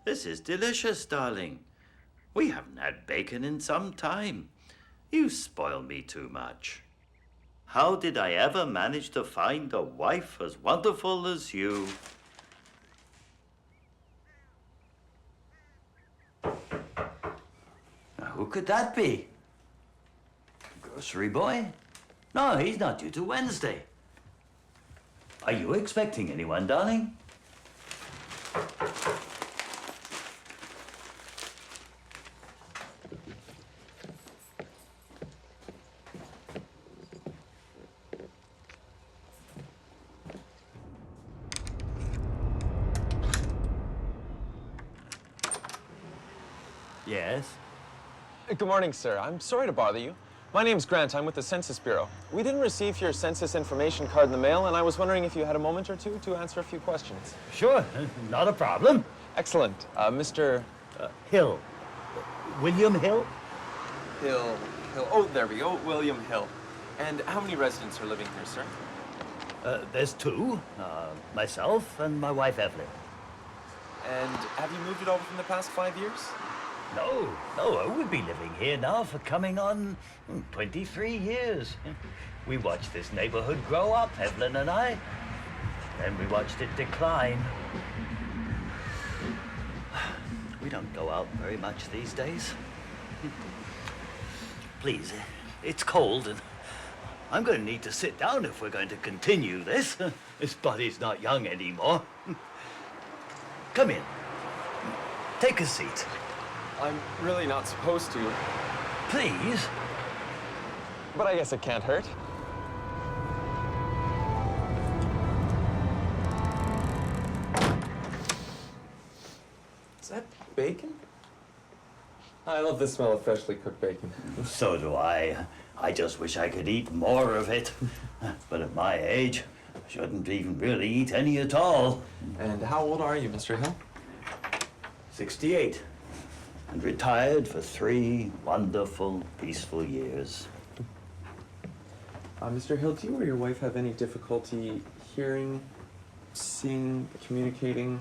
This is delicious, darling. We haven't had bacon in some time. You spoil me too much. How did I ever manage to find a wife as wonderful as you? Now, who could that be? Grocery boy? No, he's not due till Wednesday. Are you expecting anyone, darling? Yes? Good morning, sir. I'm sorry to bother you. My name's Grant. I'm with the Census Bureau. We didn't receive your census information card in the mail, and I was wondering if you had a moment or two to answer a few questions. Sure, not a problem. Excellent. Mr. Hill. William Hill? Hill. Oh, there we go. William Hill. And how many residents are living here, sir? There's two. Myself and my wife, Evelyn. And have you moved at all within the past 5 years? No, we've been living here now for coming on 23 years. We watched this neighborhood grow up, Evelyn and I. Then we watched it decline. We don't go out very much these days. Please, it's cold and I'm going to need to sit down if we're going to continue this. This body's not young anymore. Come in. Take a seat. I'm really not supposed to. Please. But I guess it can't hurt. Is that bacon? I love the smell of freshly cooked bacon. So do I. I just wish I could eat more of it. But at my age, I shouldn't even really eat any at all. And how old are you, Mr. Hill? 68. And retired for 3 wonderful, peaceful years. Mr. Hill, do you or your wife have any difficulty hearing, seeing, communicating,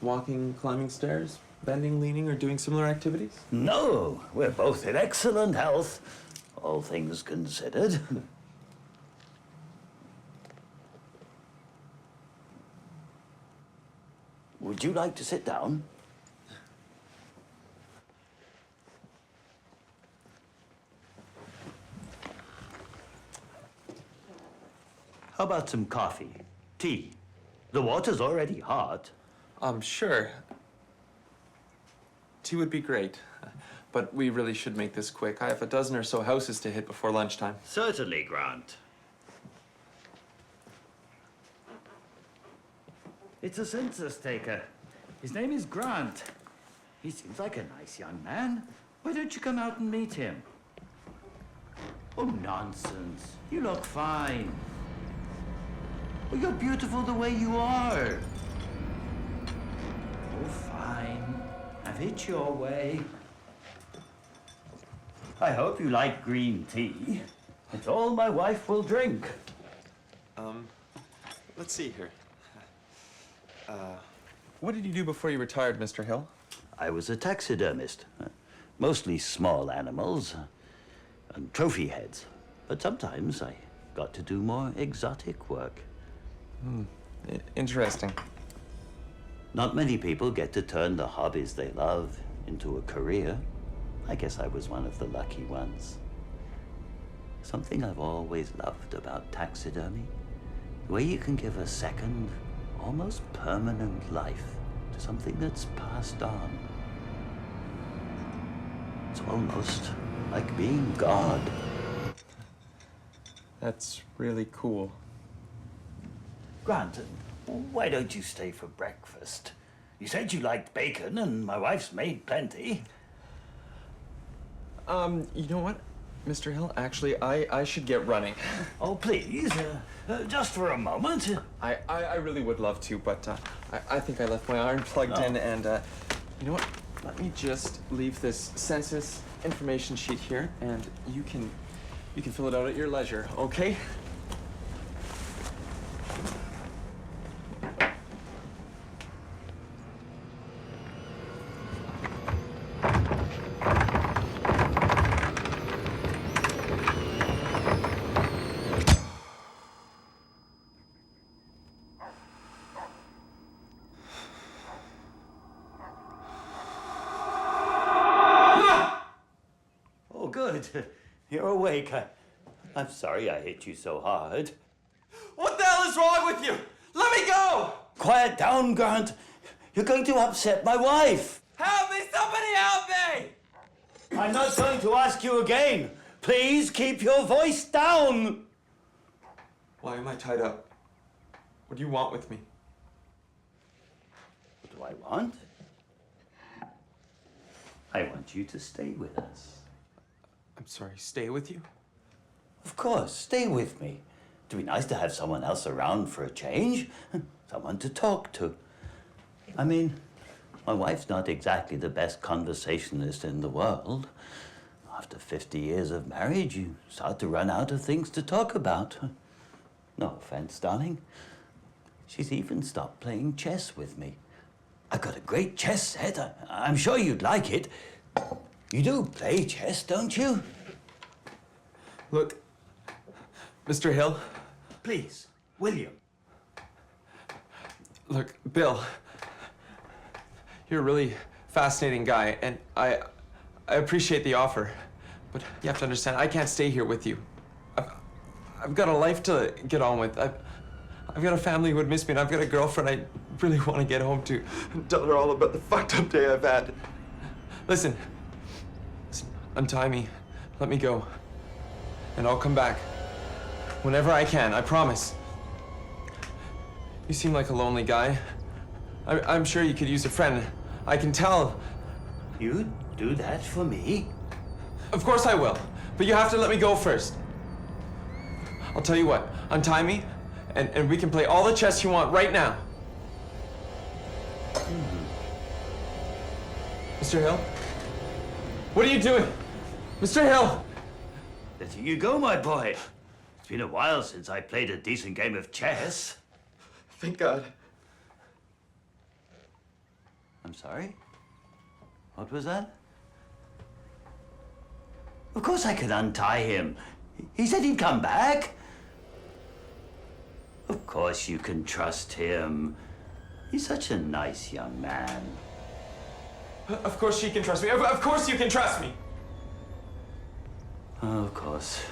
walking, climbing stairs, bending, leaning, or doing similar activities? No, we're both in excellent health, all things considered. Would you like to sit down? How about some coffee? Tea? The water's already hot. Sure. Tea would be great. But we really should make this quick. I have a dozen or so houses to hit before lunchtime. Certainly, Grant. It's a census taker. His name is Grant. He seems like a nice young man. Why don't you come out and meet him? Oh, nonsense. You look fine. Well, you're beautiful the way you are. Oh, fine. Have it your way. I hope you like green tea. It's all my wife will drink. Let's see here. What did you do before you retired, Mr. Hill? I was a taxidermist. Mostly small animals and trophy heads. But sometimes I got to do more exotic work. Interesting. Not many people get to turn the hobbies they love into a career. I guess I was one of the lucky ones. Something I've always loved about taxidermy, the way you can give a second, almost permanent life to something that's passed on. It's almost like being God. That's really cool. Grant, why don't you stay for breakfast? You said you liked bacon, and my wife's made plenty. You know what, Mr. Hill? Actually, I should get running. Oh, please, just for a moment. I really would love to, but I think I left my iron plugged in, and you know what? Let me just leave this census information sheet here, and you can fill it out at your leisure, okay? good. You're awake. I'm sorry I hit you so hard. What the hell is wrong with you? Let me go! Quiet down, Grant. You're going to upset my wife. Help me! Somebody help me! I'm not going to ask you again. Please keep your voice down. Why am I tied up? What do you want with me? What do I want? I want you to stay with us. I'm sorry, stay with you? Of course, stay with me. It'd be nice to have someone else around for a change. Someone to talk to. I mean, my wife's not exactly the best conversationalist in the world. After 50 years of marriage, you start to run out of things to talk about. No offense, darling. She's even stopped playing chess with me. I've got a great chess set. I'm sure you'd like it. You do play chess, don't you? Look, Mr. Hill. Please, William. Look, Bill. You're a really fascinating guy, and I appreciate the offer. But you have to understand, I can't stay here with you. I've got a life to get on with. I've got a family who would miss me, and I've got a girlfriend I really want to get home to and tell her all about the fucked up day I've had. Listen, untie me, let me go, and I'll come back whenever I can, I promise. You seem like a lonely guy. I'm sure you could use a friend. I can tell. You'd do that for me? Of course I will, but you have to let me go first. I'll tell you what, untie me, and we can play all the chess you want right now. Mr. Hill? What are you doing? Mr. Hill! Letting you go, my boy. It's been a while since I played a decent game of chess. Thank God. I'm sorry? What was that? Of course I could untie him. He said he'd come back. Of course you can trust him. He's such a nice young man. Of course she can trust me. Of course you can trust me. Oh, of course.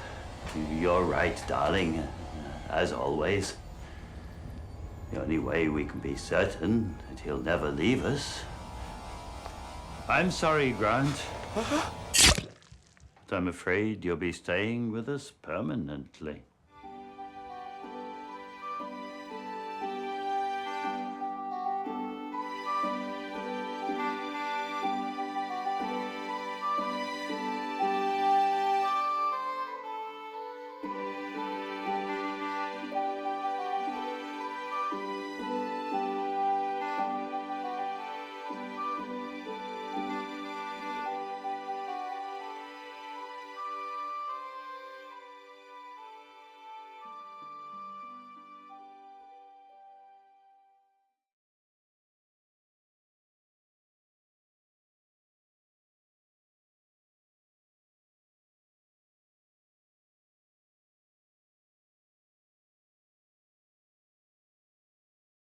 You're right, darling. As always. The only way we can be certain that he'll never leave us. I'm sorry, Grant. But I'm afraid you'll be staying with us permanently.